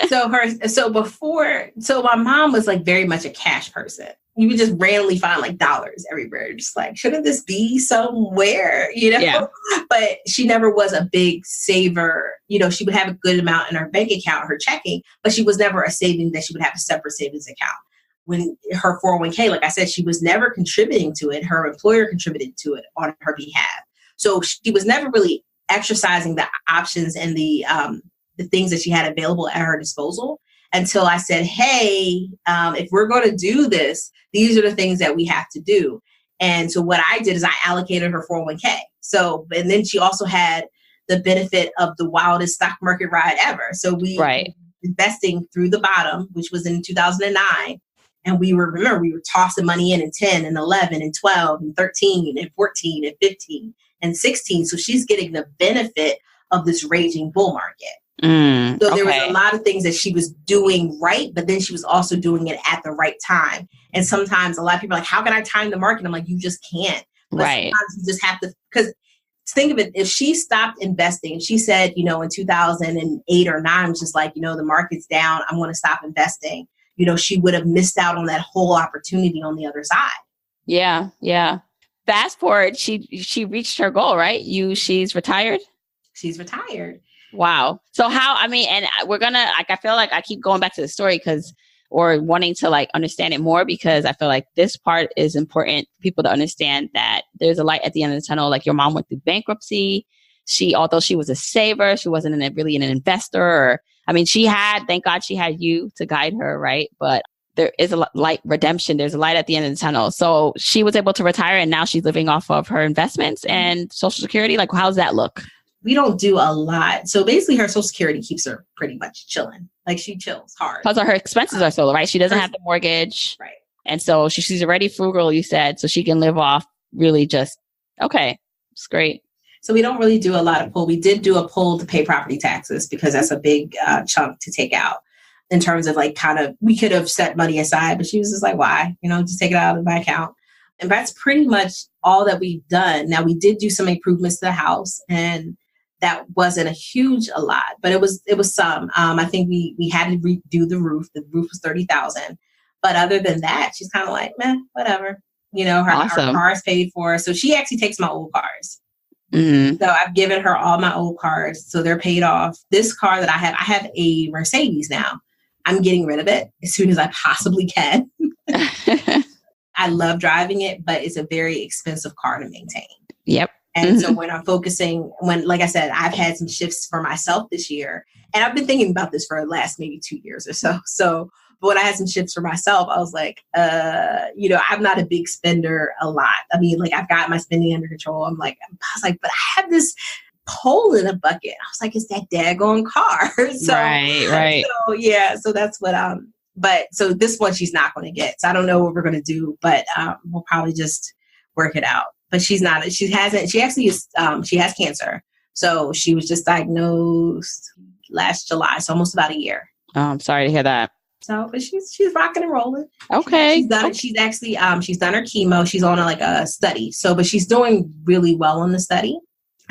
So my mom was like very much a cash person. You would just randomly find like dollars everywhere. Just like, shouldn't this be somewhere, Yeah. But she never was a big saver. She would have a good amount in her bank account, her checking, but she was never a saving that she would have a separate savings account. When her 401k, like I said, she was never contributing to it. Her employer contributed to it on her behalf. So she was never really exercising the options and the things that she had available at her disposal until I said, hey, if we're going to do this, these are the things that we have to do. And so what I did is I allocated her 401k. So, and then she also had the benefit of the wildest stock market ride ever. So we were investing through the bottom, which was in 2009. And we were tossing money in 10 and 11 and 12 and 13 and 14 and 15 and 16. So she's getting the benefit of this raging bull market. So there was a lot of things that she was doing right, but then she was also doing it at the right time. And sometimes a lot of people are like, how can I time the market? I'm like, you just can't. But sometimes you just have to, because think of it, if she stopped investing, she said, in 2008 or 9, was just like, the market's down, I'm going to stop investing. She would have missed out on that whole opportunity on the other side. Yeah. Yeah. Fast forward, she reached her goal, right? She's retired? She's retired. Wow. So and we're going to, I feel like I keep going back to the story or wanting to understand it more, because I feel like this part is important for people to understand that there's a light at the end of the tunnel. Like your mom went through bankruptcy. Although she was a saver, she wasn't really an investor. Thank God she had you to guide her, right? But there is a light redemption. There's a light at the end of the tunnel. So she was able to retire and now she's living off of her investments and Social Security. Like, how does that look? We don't do a lot. So basically her Social Security keeps her pretty much chilling. Like she chills hard. Because her expenses are so low, right? She doesn't have the mortgage. Right. And so she's already frugal, you said, so she can live off really it's great. So we don't really do a lot of pull. We did do a pull to pay property taxes because that's a big chunk to take out in terms of we could have set money aside, but she was just like, why? Just take it out of my account. And that's pretty much all that we've done. Now we did do some improvements to the house, and that wasn't a lot, but it was some. I think we had to redo the roof. The roof was $30,000. But other than that, she's kind of like, meh, whatever. Our car's paid for. So she actually takes my old cars. Mm-hmm. So I've given her all my old cars. So they're paid off. This car that I have a Mercedes now. I'm getting rid of it as soon as I possibly can. I love driving it, but it's a very expensive car to maintain. Yep. And so when I'm focusing, like I said, I've had some shifts for myself this year, and I've been thinking about this for the last maybe 2 years or so. So when I had some shifts for myself, I was like, I'm not a big spender a lot. I've got my spending under control. I was like, but I have this hole in a bucket. I was like, it's that daggone car. So, right. So yeah, so that's what but so this one she's not going to get. So I don't know what we're going to do, but we'll probably just work it out. But she has cancer. So she was just diagnosed last July. So almost about a year. Oh, I'm sorry to hear that. So, but she's rocking and rolling. Okay. She's done her chemo. She's on a study. So, but she's doing really well on the study.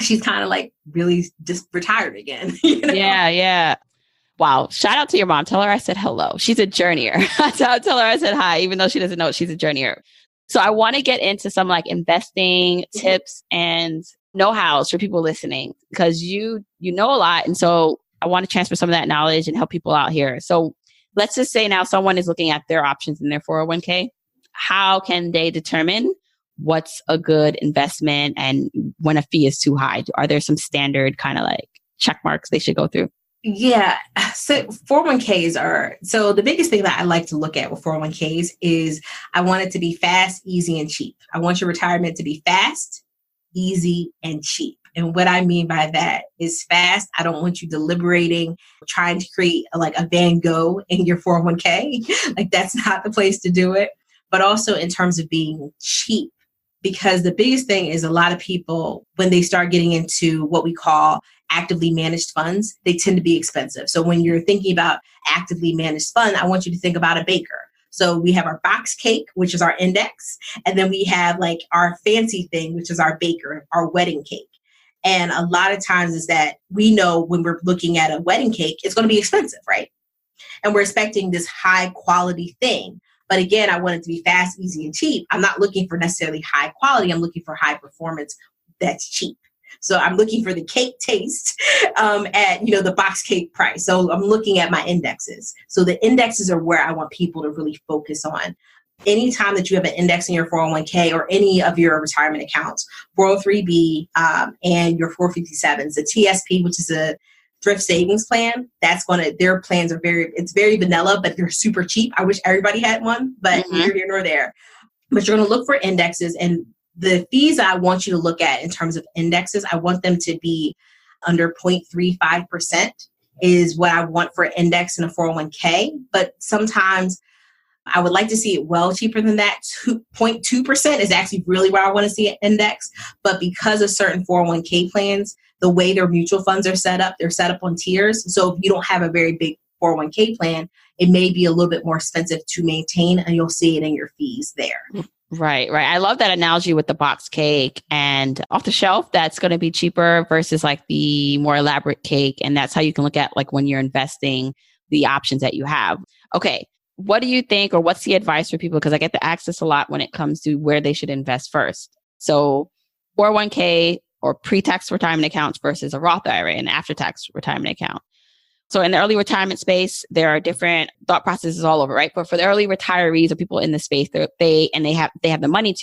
She's kind of really just retired again. Yeah. Wow. Shout out to your mom. Tell her I said hello. She's a journeyer. Tell her I said hi, even though she doesn't know she's a journeyer. So I want to get into some investing tips and know-hows for people listening, because you know a lot. And so I want to transfer some of that knowledge and help people out here. So let's just say now someone is looking at their options in their 401k. How can they determine what's a good investment and when a fee is too high? Are there some standard check marks they should go through? Yeah. So 401ks so the biggest thing that I like to look at with 401ks is I want it to be fast, easy, and cheap. I want your retirement to be fast, easy, and cheap. And what I mean by that is fast. I don't want you deliberating, trying to create like a Van Gogh in your 401k. Like that's not the place to do it. But also in terms of being cheap, because the biggest thing is a lot of people, when they start getting into what we call actively managed funds, they tend to be expensive. So when you're thinking about actively managed fund, I want you to think about a baker. So we have our box cake, which is our index. And then we have like our fancy thing, which is our baker, our wedding cake. And a lot of times is that we know when we're looking at a wedding cake, it's going to be expensive, right? And we're expecting this high quality thing. But again, I want it to be fast, easy, and cheap. I'm not looking for necessarily high quality. I'm looking for high performance that's cheap. So I'm looking for the cake taste at, the box cake price. So I'm looking at my indexes. So the indexes are where I want people to really focus on. Anytime that you have an index in your 401k or any of your retirement accounts, 403b and your 457s, the TSP, which is a thrift savings plan, their plans are it's very vanilla, but they're super cheap. I wish everybody had one, but neither here nor there. But you're going to look for indexes, and the fees I want you to look at in terms of indexes, I want them to be under 0.35% is what I want for an index in a 401k. But sometimes I would like to see it well cheaper than that. 0.2% is actually really where I want to see an index. But because of certain 401k plans, the way their mutual funds are set up, they're set up on tiers. So if you don't have a very big 401k plan, it may be a little bit more expensive to maintain, and you'll see it in your fees there. Right. I love that analogy with the box cake and off the shelf. That's going to be cheaper versus like the more elaborate cake. And that's how you can look at like when you're investing the options that you have. Okay. What do you think, or what's the advice for people? Because I get to ask this a lot when it comes to where they should invest first. So 401k or pre-tax retirement accounts versus a Roth IRA, an after-tax retirement account. So in the early retirement space, there are different thought processes all over, right? But for the early retirees or people in the space, they have the money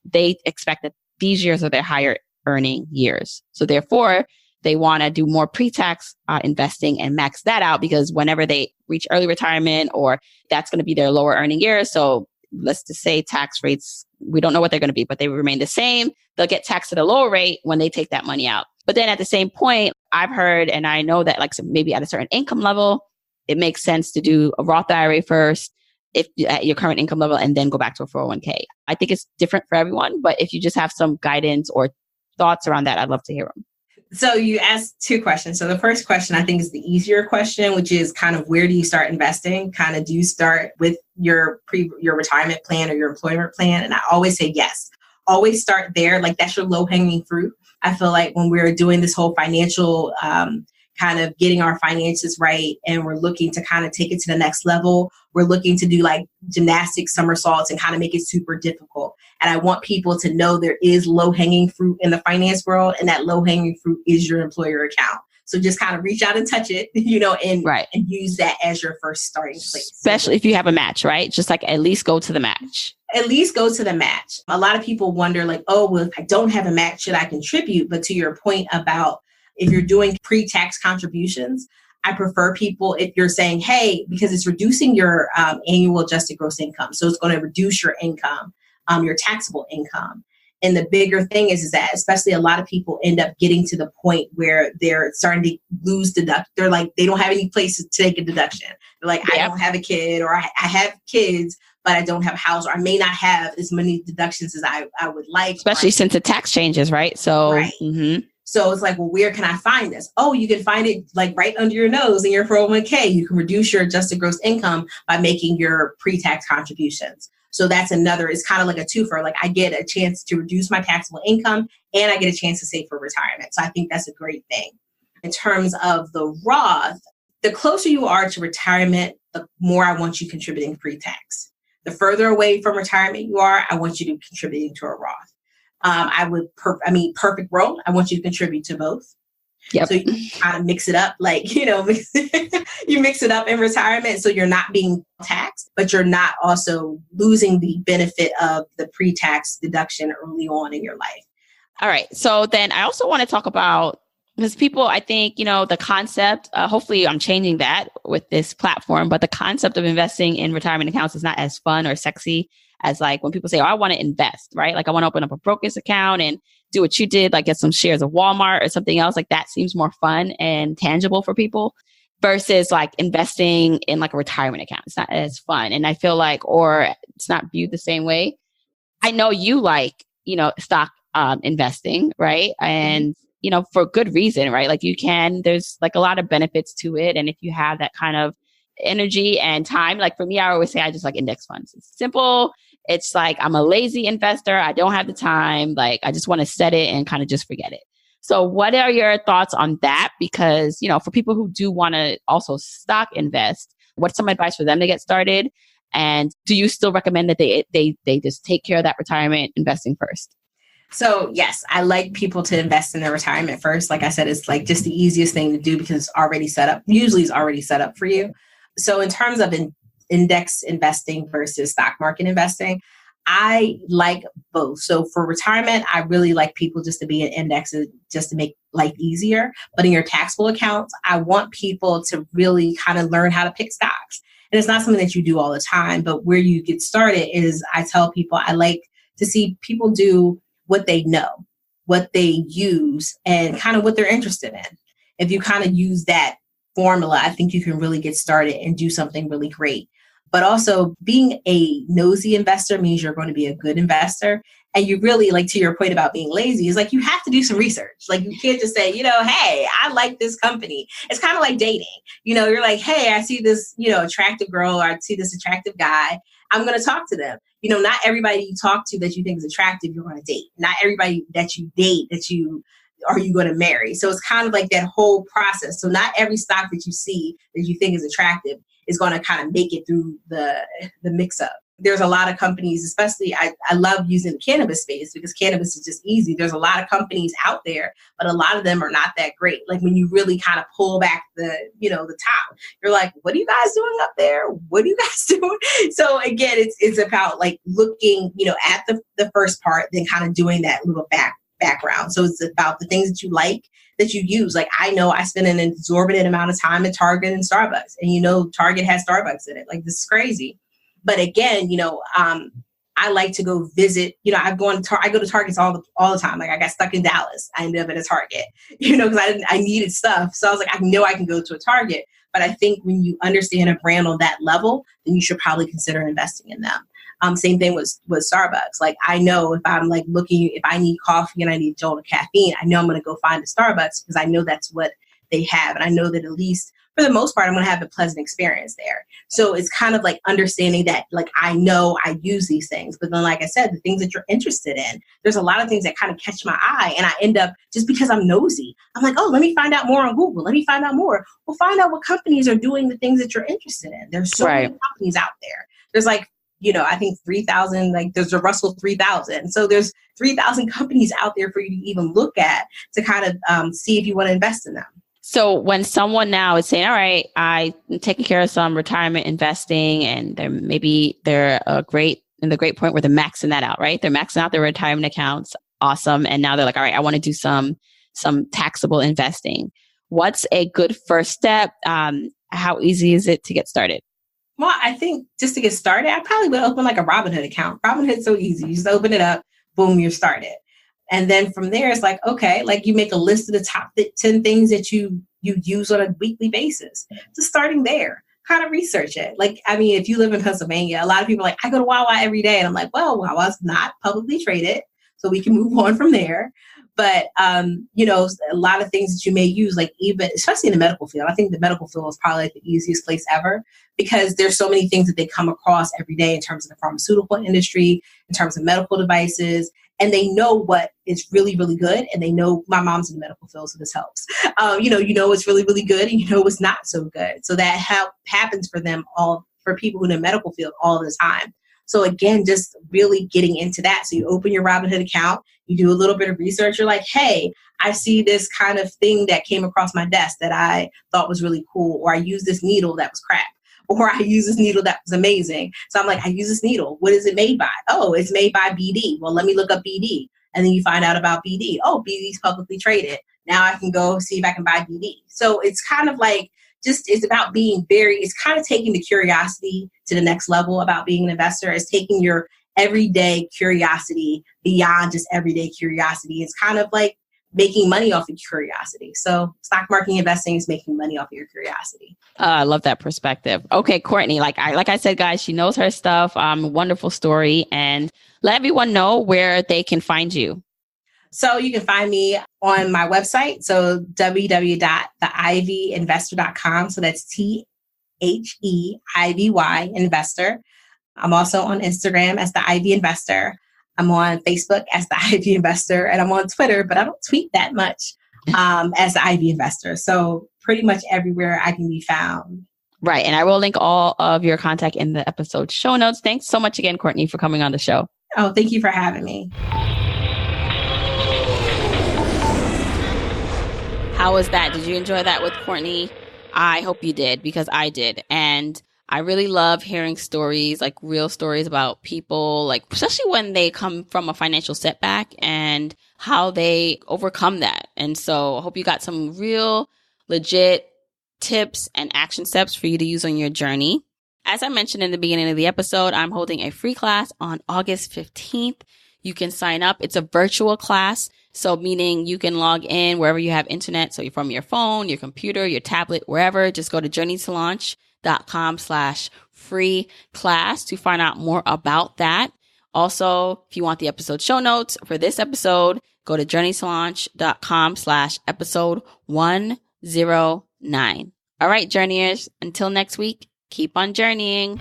they expect that these years are their higher earning years. So therefore, they want to do more pre-tax investing and max that out, because whenever they reach early retirement, or that's going to be their lower earning years. So let's just say tax rates, we don't know what they're going to be, but they remain the same. They'll get taxed at a lower rate when they take that money out. But then at the same point, I've heard, and I know that like maybe at a certain income level, it makes sense to do a Roth IRA first if at your current income level, and then go back to a 401k. I think it's different for everyone, but if you just have some guidance or thoughts around that, I'd love to hear them. So you asked two questions. So the first question I think is the easier question, which is kind of where do you start investing? Kind of do you start with your retirement plan or your employment plan? And I always say yes. Always start there. Like that's your low hanging fruit. I feel like when we're doing this whole financial kind of getting our finances right, and we're looking to kind of take it to the next level, we're looking to do like gymnastics, somersaults, and kind of make it super difficult. And I want people to know there is low hanging fruit in the finance world, and that low hanging fruit is your employer account. So just kind of reach out and touch it, and use that as your first starting place. Especially if you have a match, right? Just like at least go to the match. At least go to the match. A lot of people wonder like, oh, well, if I don't have a match, should I contribute? But to your point about if you're doing pre-tax contributions, I prefer people, if you're saying, hey, because it's reducing your annual adjusted gross income. So it's going to reduce your income, your taxable income. And the bigger thing is that especially a lot of people end up getting to the point where they're starting to lose They're like, they don't have any places to take a deduction. They're like, I don't have a kid, or I have kids, but I don't have a house, or I may not have as many deductions as I would like. Especially since the tax changes, right? So, right. So it's like, well, where can I find this? Oh, you can find it like right under your nose in your 401k. You can reduce your adjusted gross income by making your pre-tax contributions. So that's it's kind of like a twofer. Like I get a chance to reduce my taxable income, and I get a chance to save for retirement. So I think that's a great thing. In terms of the Roth, the closer you are to retirement, the more I want you contributing pre-tax. The further away from retirement you are, I want you to contributing to a Roth. Perfect world, I want you to contribute to both. Yep. So you kind of mix it up, like, you mix it up in retirement. So you're not being taxed, but you're not also losing the benefit of the pre-tax deduction early on in your life. All right. So then I also want to talk about Because people, I think, the concept, hopefully I'm changing that with this platform, but the concept of investing in retirement accounts is not as fun or sexy as like when people say, oh, I want to invest, right? Like I want to open up a brokerage account and do what you did, like get some shares of Walmart or something else. Like that seems more fun and tangible for people versus like investing in like a retirement account. It's not as fun. And I feel like, or it's not viewed the same way. I know you like, stock investing, right? And for good reason, right? Like there's like a lot of benefits to it. And if you have that kind of energy and time, like for me, I always say I just like index funds. It's simple. It's like, I'm a lazy investor. I don't have the time. Like, I just want to set it and kind of just forget it. So what are your thoughts on that? Because, for people who do want to also stock invest, what's some advice for them to get started? And do you still recommend that they just take care of that retirement investing first? So yes, I like people to invest in their retirement first. Like I said, it's like just the easiest thing to do because it's already set up. Usually it's already set up for you. So in terms of index investing versus stock market investing, I like both. So for retirement, I really like people just to be in indexes just to make life easier. But in your taxable accounts, I want people to really kind of learn how to pick stocks. And it's not something that you do all the time, but where you get started is I tell people I like to see people do what they know, what they use, and kind of what they're interested in. If you kind of use that formula, I think you can really get started and do something really great. But also being a nosy investor means you're going to be a good investor. And you really, like to your point about being lazy, is like you have to do some research. Like you can't just say, hey, I like this company. It's kind of like dating. You're like, hey, I see this, attractive girl, or I see this attractive guy. I'm going to talk to them. Not everybody you talk to that you think is attractive, you're going to date. Not everybody that you date are you going to marry. So it's kind of like that whole process. So not every stock that you see that you think is attractive is going to kind of make it through the mix up. There's a lot of companies, especially I love using the cannabis space because cannabis is just easy. There's a lot of companies out there, but a lot of them are not that great. Like when you really kind of pull back the top, you're like, what are you guys doing up there? What are you guys doing? So again, it's about like looking, at the first part, then kind of doing that little background. So it's about the things that you like, that you use. Like I know I spend an exorbitant amount of time at Target and Starbucks, and Target has Starbucks in it. Like this is crazy. But again, I like to go visit. I go to Targets all the time. Like I got stuck in Dallas. I ended up at a Target, because I needed stuff. So I was like, I know I can go to a Target. But I think when you understand a brand on that level, then you should probably consider investing in them. Same thing with Starbucks. Like I know if I'm like looking, if I need coffee and I need a jolt of caffeine, I know I'm going to go find a Starbucks because I know that's what they have. And I know that at least for the most part, I'm going to have a pleasant experience there. So it's kind of like understanding that, like, I know I use these things, but then, like I said, the things that you're interested in, there's a lot of things that kind of catch my eye. And I end up, just because I'm nosy, I'm like, oh, let me find out more on Google. Let me find out more. Well, find out what companies are doing the things that you're interested in. There's so many companies out there. There's like, I think 3,000, like there's a Russell 3000. So there's 3,000 companies out there for you to even look at to kind of see if you want to invest in them. So when someone now is saying, all right, I'm taking care of some retirement investing, and they're in the great point where they're maxing that out, right? They're maxing out their retirement accounts. Awesome. And now they're like, all right, I want to do some taxable investing. What's a good first step? How easy is it to get started? Well, I think just to get started, I probably would open like a Robinhood account. Robinhood's so easy. You just open it up, boom, you're started. And then from there, it's like, okay, like you make a list of the top 10 things that you use on a weekly basis. Just starting there, kind of research it. Like, I mean, if you live in Pennsylvania, a lot of people are like, I go to Wawa every day. And I'm like, well, Wawa's not publicly traded, so we can move on from there. But, a lot of things that you may use, like even, especially in the medical field, I think the medical field is probably like the easiest place ever because there's so many things that they come across every day in terms of the pharmaceutical industry, in terms of medical devices. And they know what is really, really good. And they know my mom's in the medical field, so this helps. What's really, really good and you know what's not so good. So that happens for them all, for people in the medical field all the time. So again, just really getting into that. So you open your Robinhood account, you do a little bit of research. You're like, hey, I see this kind of thing that came across my desk that I thought was really cool. Or I use this needle that was crap. Or I use this needle that was amazing. So I'm like, I use this needle. What is it made by? Oh, it's made by BD. Well, let me look up BD. And then you find out about BD. Oh, BD's publicly traded. Now I can go see if I can buy DD. So it's kind of like, it's about being it's kind of taking the curiosity to the next level about being an investor. It's taking your everyday curiosity beyond just everyday curiosity. It's kind of like making money off of curiosity. So stock market investing is making money off of your curiosity. I love that perspective. Okay, Courtney, like I said, guys, she knows her stuff. Wonderful story. And let everyone know where they can find you. So you can find me on my website. So www.theivyinvestor.com. So that's THEIVY investor. I'm also on Instagram as the Ivy Investor. I'm on Facebook as the Ivy Investor, and I'm on Twitter, but I don't tweet that much as the Ivy Investor. So pretty much everywhere I can be found. Right. And I will link all of your contact in the episode show notes. Thanks so much again, Courtney, for coming on the show. Oh, thank you for having me. How was that? Did you enjoy that with Courtney? I hope you did, because I did. And I really love hearing stories, like real stories about people, like especially when they come from a financial setback and how they overcome that. And so I hope you got some real legit tips and action steps for you to use on your journey. As I mentioned in the beginning of the episode, I'm holding a free class on August 15th. You can sign up. It's a virtual class. So meaning you can log in wherever you have internet. So you're from your phone, your computer, your tablet, wherever. Just go to journeytolaunch.com/free class to find out more about that. Also, if you want the episode show notes for this episode, go to journeytolaunch.com/episode 109. All right, journeyers, until next week, keep on journeying.